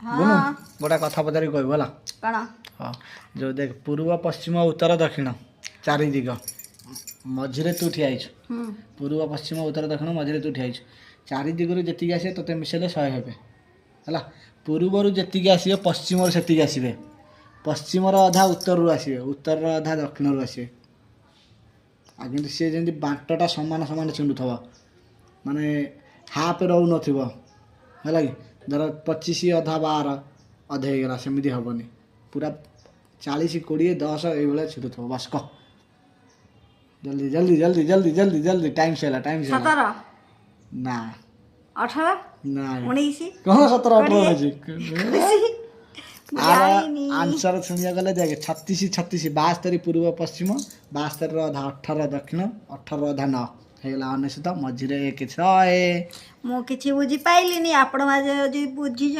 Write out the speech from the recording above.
बुनु गोटा कथा पचारि कहबो होला कण हाँ जो देख पूर्व पश्चिम उत्तर दक्षिण चारि दिग मझिरे तू ठिया आइछु पूर्व पश्चिम उत्तर दक्षिण मझिरे तू ठिया आइछु चारि दिगरु जेतिକି आसे तते मिसेले 100 हेबे हला पूर्वरु जेतिକି आसीबे पश्चिमरु सेतिକି आसीबे पश्चिमर अधा उत्तररु आसीबे उत्तरर अधा दक्षिणरु आसीबे आ किंतु से जेंति बांटटा समान समान चिंडुथबो माने हाफ रहू नथिबो हला कि धर 25 अधा 12 अधे हेगला सेमिति हबनी पूरा 40 20 10 ए बेला छिडुथबो बस क जल्दी जल्दी जल्दी जल्दी जल्दी जल्दी टाइम से 17 ना 18 ना 19 कौन 17 18 अछि आंसर सुनिया गले देखे 36 36 72 पूर्व पश्चिम 72 अधा 18 दक्षिण 18 अधा 9 हेगला 19 मझिरे 1 6 मु किछि बुझी पाइलिनी आपण माजे बुझी